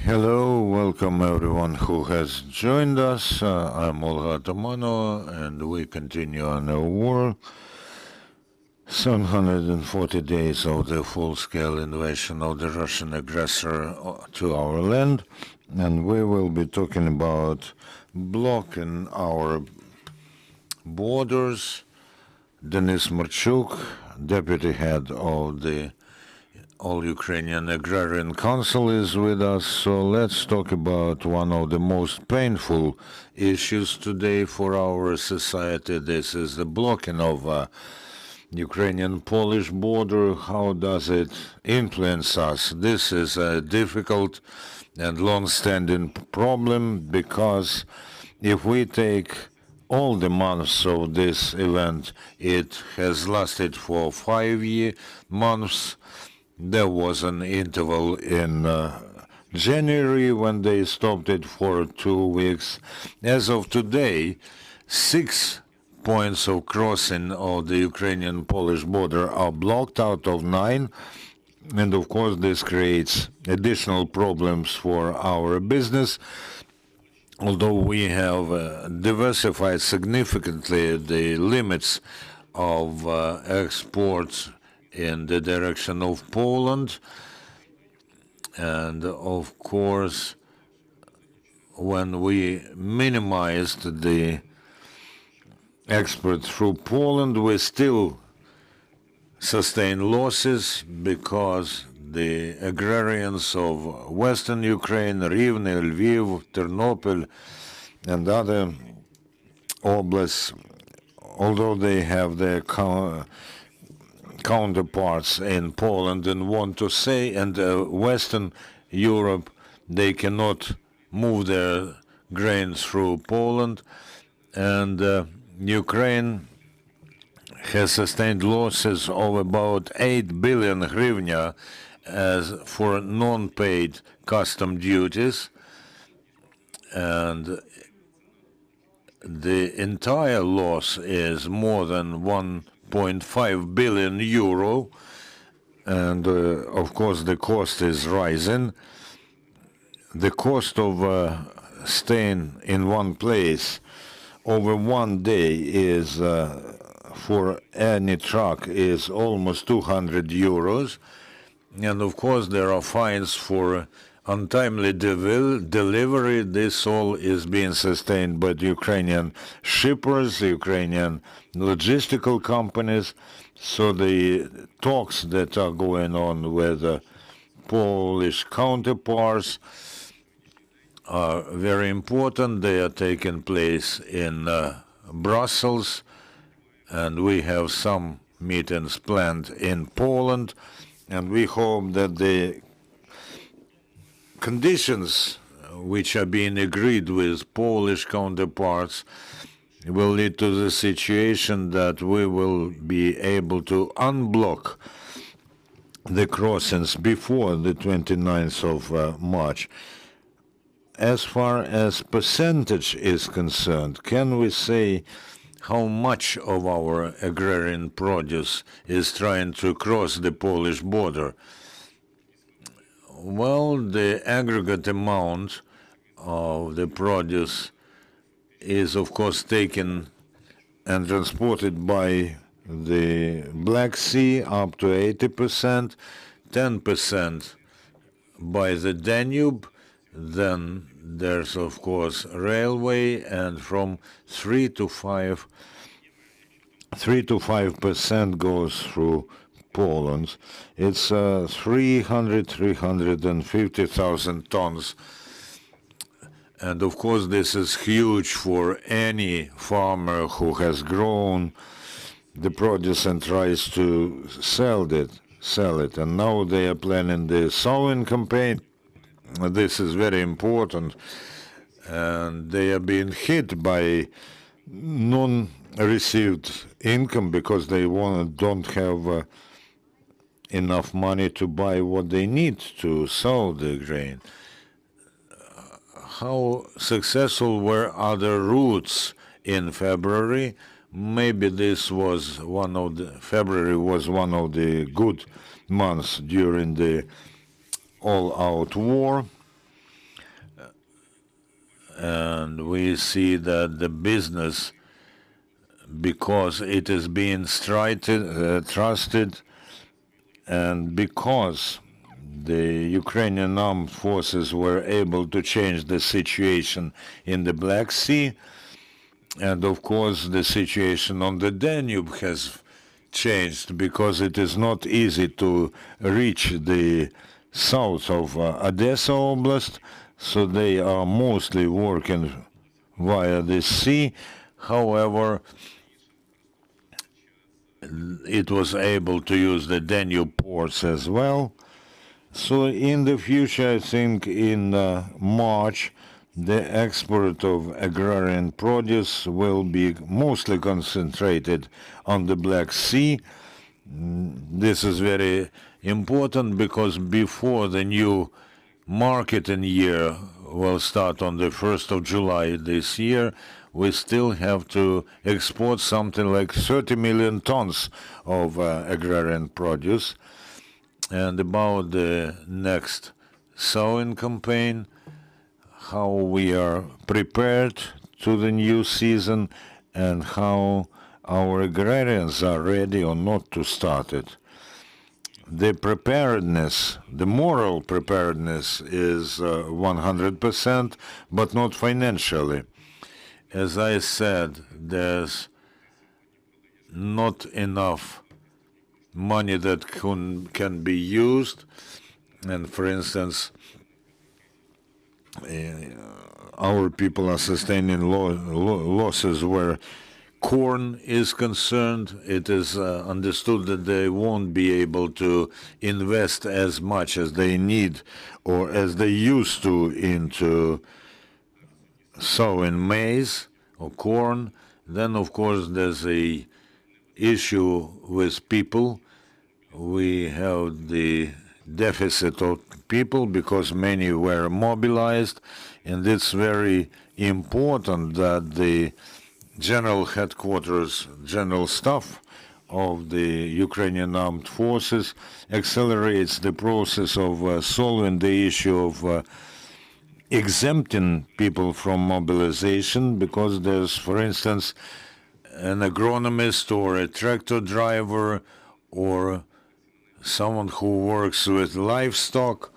Hello, welcome everyone who has joined us. I'm Olga Tomano, and we continue on our war. 740 days of the full-scale invasion of the Russian aggressor to our land, and we will be talking about blocking our borders. Denis Marchuk, deputy head of the All-Ukrainian Agrarian Council, is with us, so let's talk about one of the most painful issues today for our society. This is the blocking of Ukrainian-Polish border. How does it influence us? This is a difficult and long-standing problem because if we take all the months of this event, it has lasted for 5 months. There was an interval in January when they stopped it for 2 weeks. As of today, 6 points of crossing of the Ukrainian-Polish border are blocked out of 9. And of course, this creates additional problems for our business. Although we have diversified significantly the limits of exports in the direction of Poland, and of course, when we minimized the export through Poland, we still sustain losses because the agrarians of Western Ukraine, Rivne, Lviv, Ternopil, and other oblasts, although they have their counterparts in Poland and want to say, and Western Europe, they cannot move their grains through Poland, and Ukraine has sustained losses of about 8 billion hryvnia as for non-paid custom duties, and the entire loss is more than 1.5 billion euro, and of course the cost is rising. The cost of staying in one place over 1 day is for any truck is almost 200 euros, and of course there are fines for untimely delivery. This all is being sustained by the Ukrainian shippers, the Ukrainian logistical companies. So the talks that are going on with Polish counterparts are very important. They are taking place in Brussels, and we have some meetings planned in Poland, and we hope that the conditions which are being agreed with Polish counterparts will lead to the situation that we will be able to unblock the crossings before the 29th of March. As far as percentage is concerned, can we say how much of our agrarian produce is trying to cross the Polish border? Well, the aggregate amount of the produce is, of course, taken and transported by the Black Sea up to 80%, 10% by the Danube. Then there's, of course, railway, and from 3 to 5% goes through Poland. It's 350,000 tons. And of course, this is huge for any farmer who has grown the produce and tries to sell it. And now they are planning the sowing campaign. This is very important. And they are being hit by non-received income because they don't have enough money to buy what they need to sow the grain. How successful were other routes in February? Maybe February was one of the good months during the all-out war. And we see that the business, because it is being trusted, and because the Ukrainian armed forces were able to change the situation in the Black Sea, and of course the situation on the Danube has changed because it is not easy to reach the south of Odessa Oblast, so they are mostly working via the sea. However, it was able to use the Danube ports as well. So in the future, I think in March, the export of agrarian produce will be mostly concentrated on the Black Sea. This is very important because before the new marketing year will start on the 1st of July this year, we still have to export something like 30 million tons of agrarian produce. And about the next sowing campaign, how we are prepared to the new season and how our agrarians are ready or not to start it. The preparedness, the moral preparedness is 100%, but not financially. As I said, there's not enough money that can be used. And for instance, our people are sustaining losses where corn is concerned. It is understood that they won't be able to invest as much as they need or as they used to into sowing maize or corn. Then, of course, there's a issue with people. We have the deficit of people because many were mobilized, and it's very important that the general headquarters, general staff of the Ukrainian armed forces accelerates the process of solving the issue of exempting people from mobilization, because there's, for instance, an agronomist or a tractor driver or someone who works with livestock.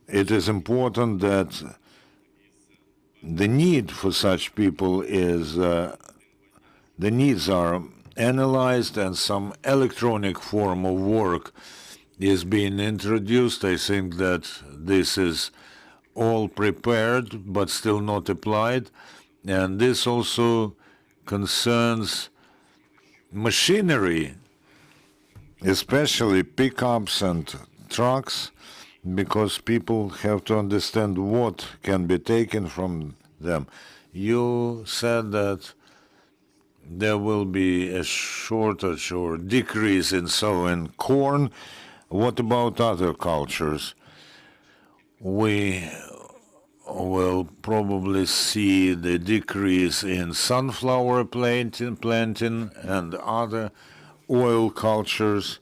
It is important that the need for such people is, the needs are analyzed and some electronic form of work is being introduced. I think that this is all prepared but still not applied. And this also concerns machinery, especially pickups and trucks, because people have to understand what can be taken from them. You said that there will be a shortage or decrease in sowing corn. What about other cultures? We will probably see the decrease in sunflower planting and other oil cultures,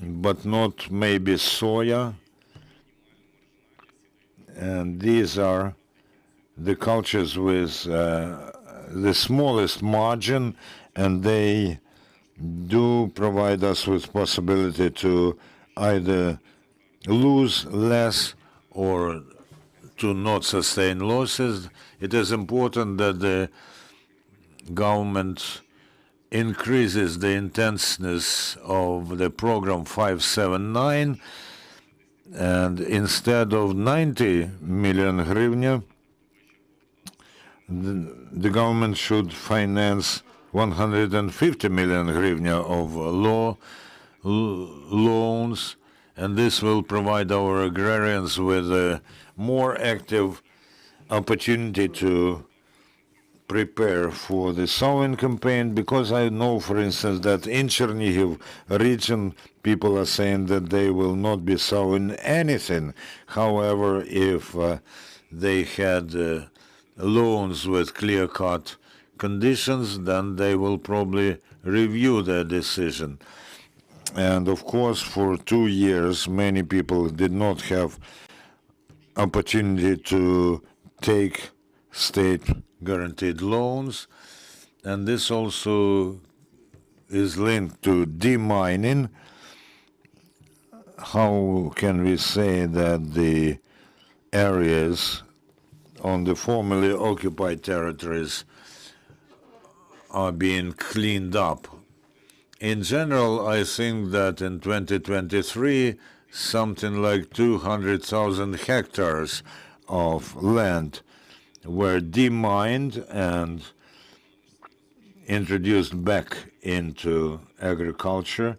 but not maybe soya. And these are the cultures with the smallest margin, and they do provide us with possibility to either lose less or to not sustain losses. It is important that the government increases the intenseness of the program 579, and instead of 90 million hryvnia, the government should finance 150 million hryvnia of loans, and this will provide our agrarians with a more active opportunity to prepare for the sowing campaign, because I know, for instance, that in Chernihiv region, people are saying that they will not be sowing anything. However, if they had loans with clear-cut conditions, then they will probably review their decision. And of course, for 2 years, many people did not have opportunity to take state guaranteed loans, and this also is linked to demining. How can we say that the areas on the formerly occupied territories are being cleaned up? In general, I think that in 2023, something like 200,000 hectares of land were demined and introduced back into agriculture,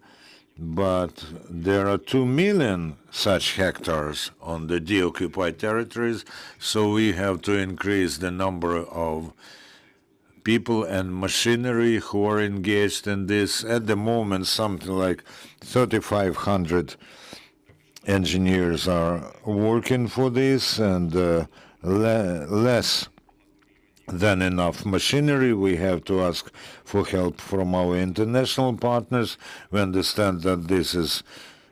but there are 2 million such hectares on the deoccupied territories, so we have to increase the number of people and machinery who are engaged in this. At the moment, something like 3,500 engineers are working for this, and less than enough machinery. We have to ask for help from our international partners. We understand that this is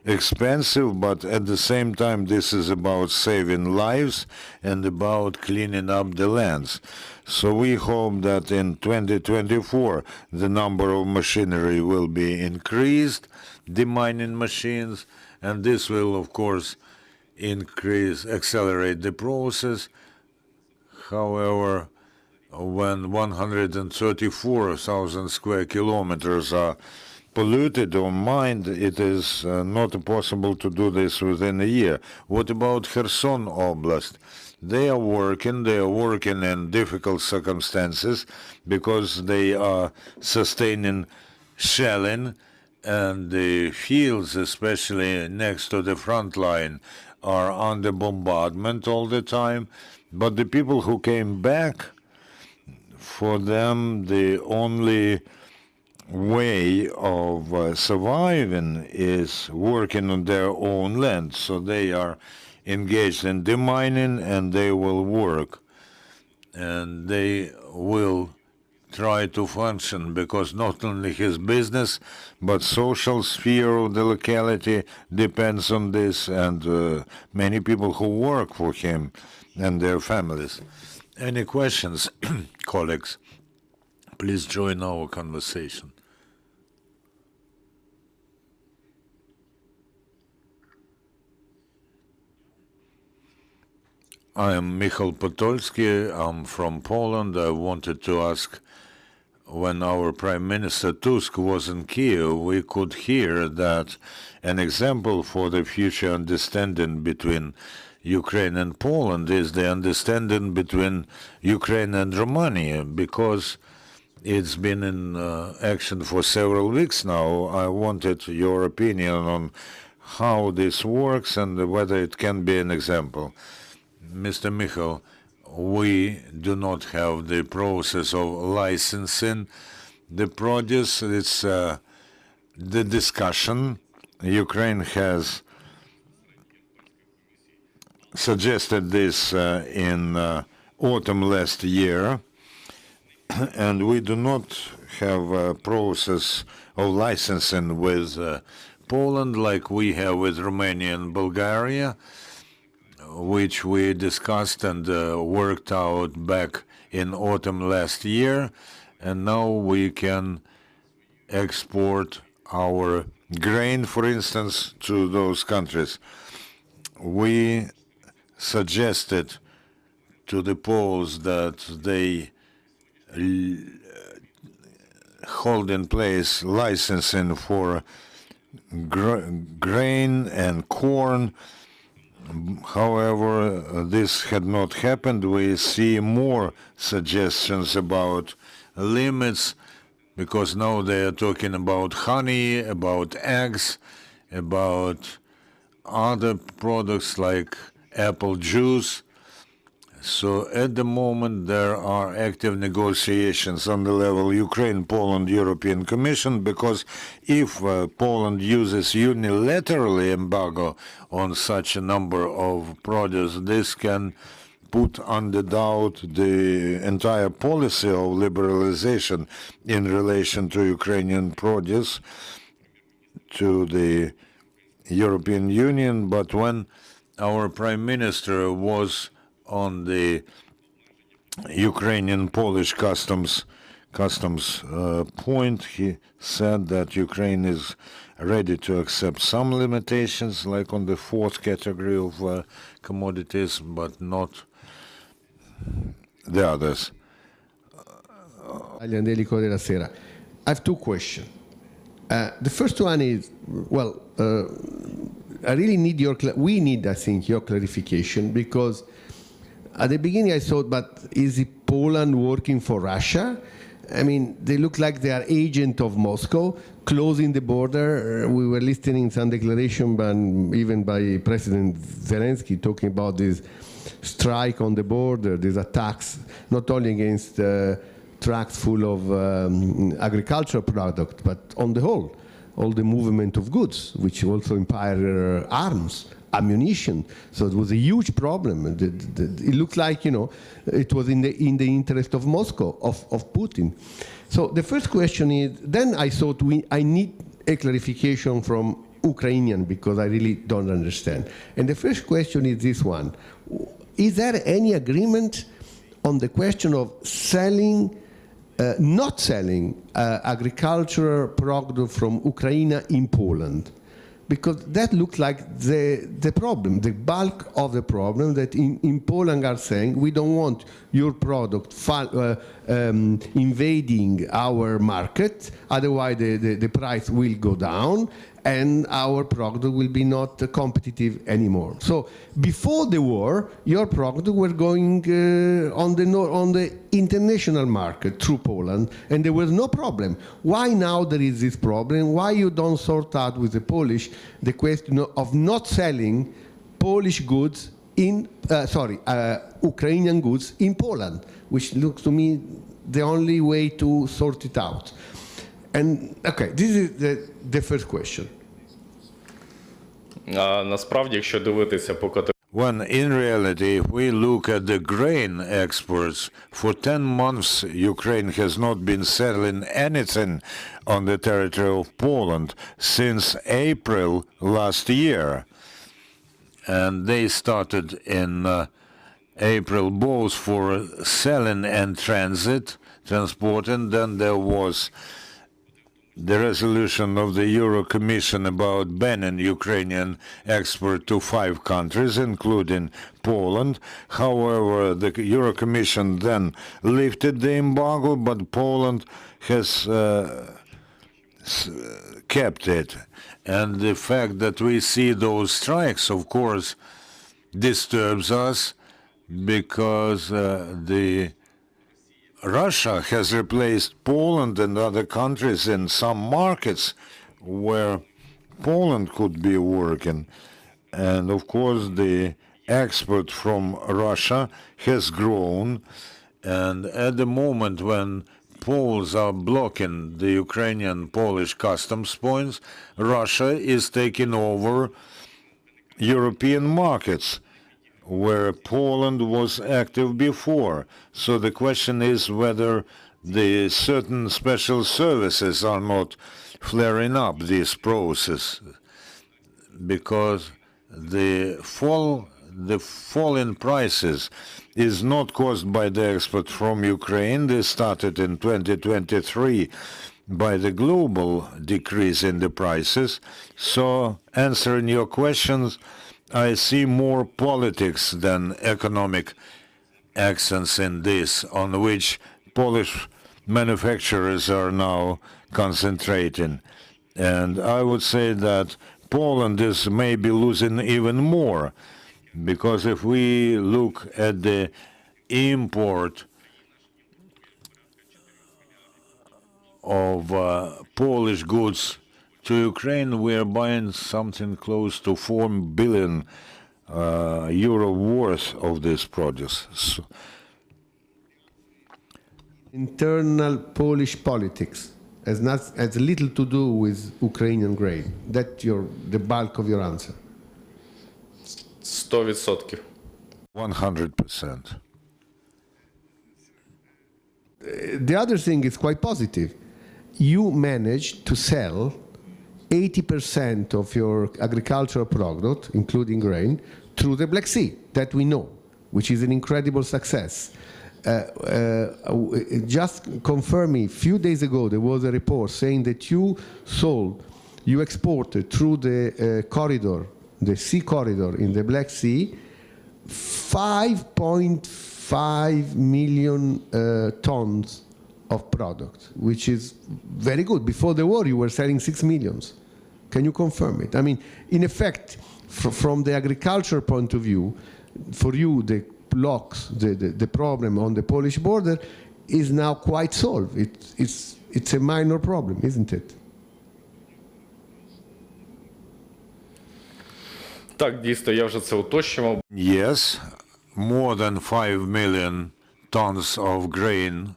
expensive, but at the same time, this is about saving lives and about cleaning up the lands. So we hope that in 2024, the number of machinery will be increased, demining machines, and this will, of course, accelerate the process. However, when 134,000 square kilometers are polluted or mined, it is not possible to do this within a year. What about Kherson Oblast? They are working in difficult circumstances because they are sustaining shelling, and the fields, especially next to the front line, are under bombardment all the time. But the people who came back, for them, the only way of surviving is working on their own land. So they are engaged in demining, and they will work. And they will try to function, because not only his business, but social sphere of the locality depends on this, and many people who work for him and their families. Any questions, colleagues? Please join our conversation. I am Michal Podolsky. I'm from Poland. I wanted to ask, when our Prime Minister Tusk was in Kyiv, we could hear that an example for the future understanding between Ukraine and Poland is the understanding between Ukraine and Romania, because it's been in action for several weeks now. I wanted your opinion on how this works and whether it can be an example. Mr. Michal, we do not have the process of licensing the produce. It's the discussion. Ukraine has suggested this in autumn last year, and we do not have a process of licensing with Poland like we have with Romania and Bulgaria, which we discussed and worked out back in autumn last year, and now we can export our grain, for instance, to those countries. We suggested to the Poles that they hold in place licensing for grain and corn. However, this had not happened. We see more suggestions about limits, because now they are talking about honey, about eggs, about other products like apple juice. So at the moment, there are active negotiations on the level Ukraine, Poland, European Commission, because if Poland uses unilaterally embargo on such a number of produce, this can put under doubt the entire policy of liberalization in relation to Ukrainian produce to the European Union. But when our Prime Minister was on the Ukrainian-Polish customs point. He said that Ukraine is ready to accept some limitations, like on the fourth category of commodities, but not the others. I have two questions. The first one is, well, I really need we need, I think, your clarification, because at the beginning I thought, but is it Poland working for Russia? I mean, they look like they are agent of Moscow, closing the border. We were listening some declaration, even by President Zelensky, talking about this strike on the border, these attacks, not only against trucks full of agricultural product, but on the whole, all the movement of goods, which also impire arms, ammunition. So it was a huge problem. It looked like, you know, it was in the interest of Moscow, of Putin. So the first question is, then I thought I need a clarification from Ukrainian, because I really don't understand. And the first question is this one. Is there any agreement on the question of selling, not selling agricultural product from Ukraine in Poland? Because that looks like the problem, the bulk of the problem, that in Poland are saying, we don't want your product invading our market, otherwise the price will go down and our product will be not competitive anymore. So before the war, your product were going on the international market through Poland, and there was no problem. Why now there is this problem? Why you don't sort out with the Polish the question of not selling Polish goods in, Ukrainian goods in Poland, which looks to me the only way to sort it out. And okay, this is the first question. Насправді, якщо дивитися по When in reality, if we look at the grain exports, for 10 months Ukraine has not been selling anything on the territory of Poland since April last year. And they started in April both for selling and transport, and then there was the resolution of the Euro Commission about banning Ukrainian export to 5 countries, including Poland. However, the Euro Commission then lifted the embargo, but Poland has kept it. And the fact that we see those strikes, of course, disturbs us, because Russia has replaced Poland and other countries in some markets where Poland could be working. And of course, the export from Russia has grown. And at the moment when Poles are blocking the Ukrainian-Polish customs points, Russia is taking over European markets, where Poland was active before. So the question is whether the certain special services are not flaring up this process, because the fall in prices is not caused by the export from Ukraine. This started in 2023 by the global decrease in the prices. So answering your questions, I see more politics than economic accents in this, on which Polish manufacturers are now concentrating. And I would say that Poland is maybe losing even more, because if we look at the import of Polish goods to Ukraine, we are buying something close to 4 billion euro worth of this produce. So internal Polish politics has little to do with Ukrainian grain. That's the bulk of your answer. 100%. 100%. The other thing is quite positive. You managed to sell 80% of your agricultural product, including grain, through the Black Sea that we know, which is an incredible success. Just confirm me, a few days ago there was a report saying that you exported through the corridor, the sea corridor in the Black Sea, 5.5 million tons of product, which is very good. Before the war you were selling 6 million. Can you confirm it? I mean, in effect, from the agriculture point of view, for you the blocks, the problem on the Polish border is now quite solved. It's a minor problem, isn't it? Так, дійсно, я вже це уточнював. Yes, more than 5 million tons of grain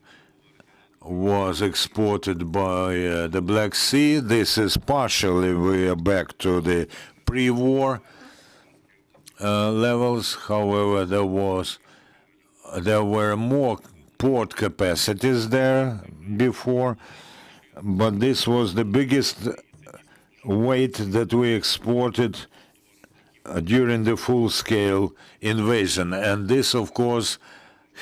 was exported by the Black Sea. This is partially, we are back to the pre-war levels. However, there were more port capacities there before, but this was the biggest weight that we exported during the full-scale invasion. And this, of course,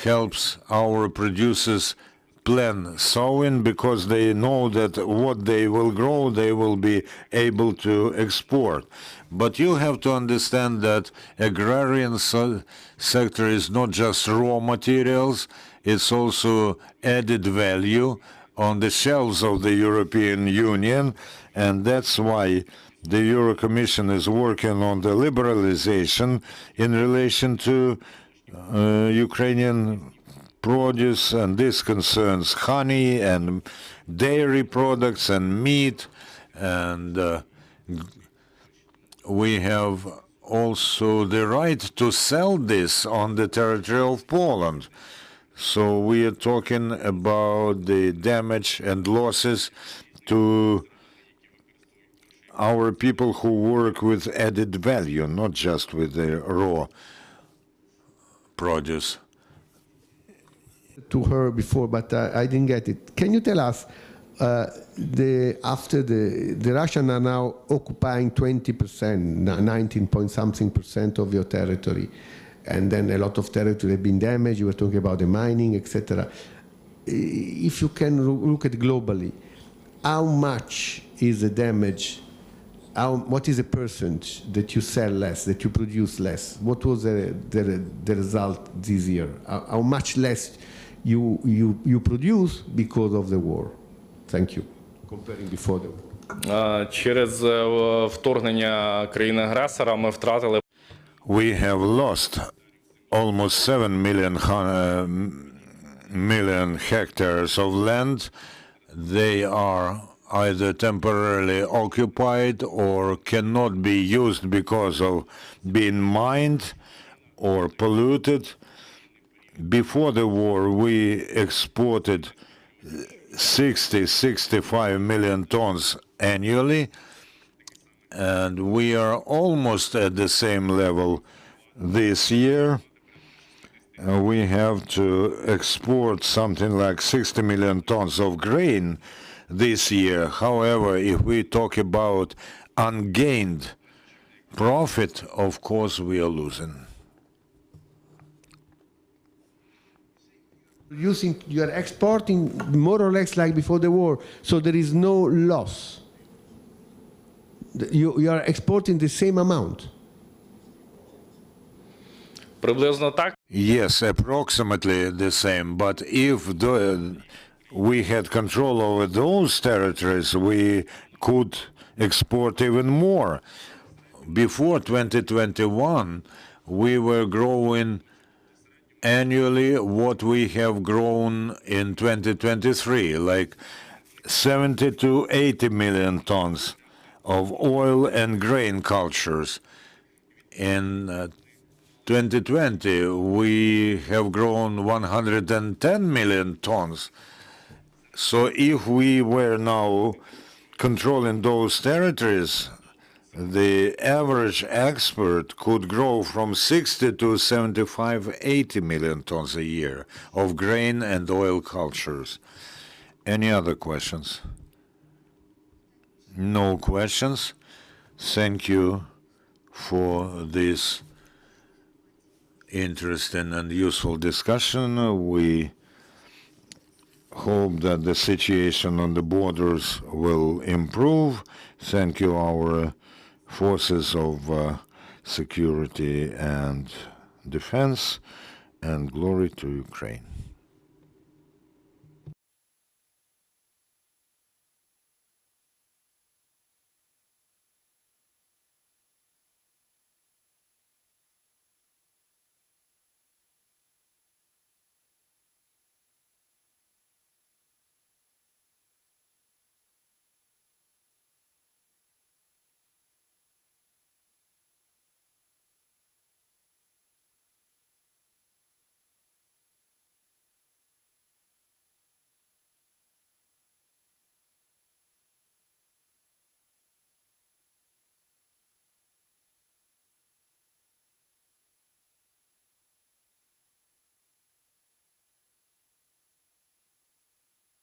helps our producers plan sowing, because they know that what they will grow, they will be able to export. But you have to understand that agrarian sector is not just raw materials, it's also added value on the shelves of the European Union, and that's why the Euro Commission is working on the liberalization in relation to Ukrainian produce, and this concerns honey and dairy products and meat, and we have also the right to sell this on the territory of Poland. So we are talking about the damage and losses to our people who work with added value, not just with the raw produce. To her before, but I didn't get it. Can you tell us, after the Russians are now occupying 20%, 19 point something percent of your territory, and then a lot of territory have been damaged. You were talking about the mining, etc. If you can look at globally, how much is the damage? What is the percentage that you sell less, that you produce less? What was the result this year? How much less you produce because of the war? Thank you. Comparing before the war. Через вторгнення країни-агресора ми втратили. We have lost almost 7 million hectares of land. They are either temporarily occupied or cannot be used because of being mined or polluted. Before the war, we exported 65 million tons annually, and we are almost at the same level this year. We have to export something like 60 million tons of grain this year. However, if we talk about ungained profit, of course we are losing. You are exporting more or less like before the war, so there is no loss. You are exporting the same amount. Приблизно так. Yes, approximately the same. But if we had control over those territories, we could export even more. Before 2021, we were growing annually what we have grown in 2023, like 70 to 80 million tons of oil and grain cultures. In 2020, we have grown 110 million tons. So if we were now controlling those territories, the average export could grow from 60 to 75, 80 million tons a year of grain and oil cultures. Any other questions? No questions. Thank you for this interesting and useful discussion. We hope that the situation on the borders will improve. Thank you, our forces of security and defense, and glory to Ukraine.